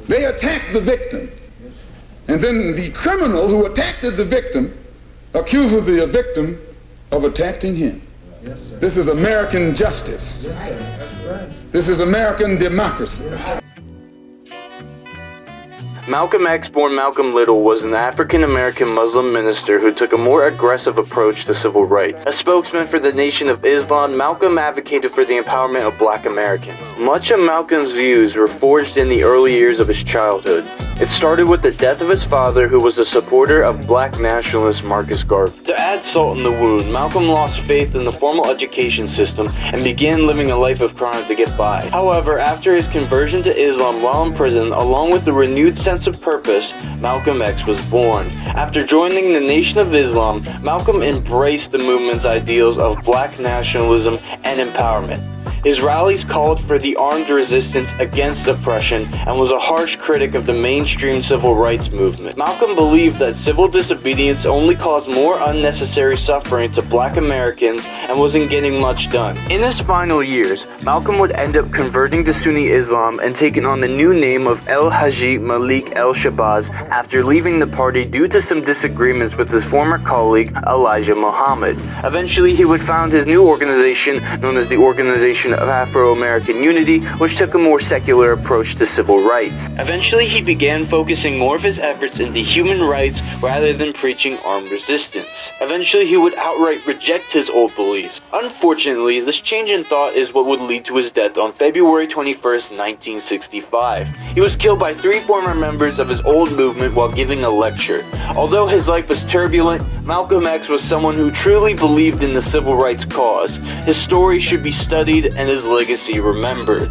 They attacked the victim. And then the criminal who attacked the victim accuses the victim of attacking him. Yes, this is American justice. Yes, this is American democracy. Malcolm X, born Malcolm Little, was an African-American Muslim minister who took a more aggressive approach to civil rights. A spokesman for the Nation of Islam, Malcolm advocated for the empowerment of black Americans. Much of Malcolm's views were forged in the early years of his childhood. It started with the death of his father, who was a supporter of black nationalist Marcus Garvey. To add salt in the wound, Malcolm lost faith in the formal education system and began living a life of crime to get by. However, after his conversion to Islam while in prison, along with the renewed sense of purpose, Malcolm X was born. After joining the Nation of Islam, Malcolm embraced the movement's ideals of black nationalism and empowerment. His rallies called for the armed resistance against oppression and was a harsh critic of the mainstream civil rights movement. Malcolm believed that civil disobedience only caused more unnecessary suffering to black Americans and wasn't getting much done. In his final years, Malcolm would end up converting to Sunni Islam and taking on the new name of El-Haji Malik El-Shabazz after leaving the party due to some disagreements with his former colleague Elijah Muhammad. Eventually, he would found his new organization known as the Organization of Afro-American Unity, which took a more secular approach to civil rights. Eventually, he began focusing more of his efforts into human rights rather than preaching armed resistance. Eventually, he would outright reject his old beliefs. Unfortunately, this change in thought is what would lead to his death on February 21st, 1965. He was killed by 3 former members of his old movement while giving a lecture. Although his life was turbulent, Malcolm X was someone who truly believed in the civil rights cause. His story should be studied and his legacy remembered.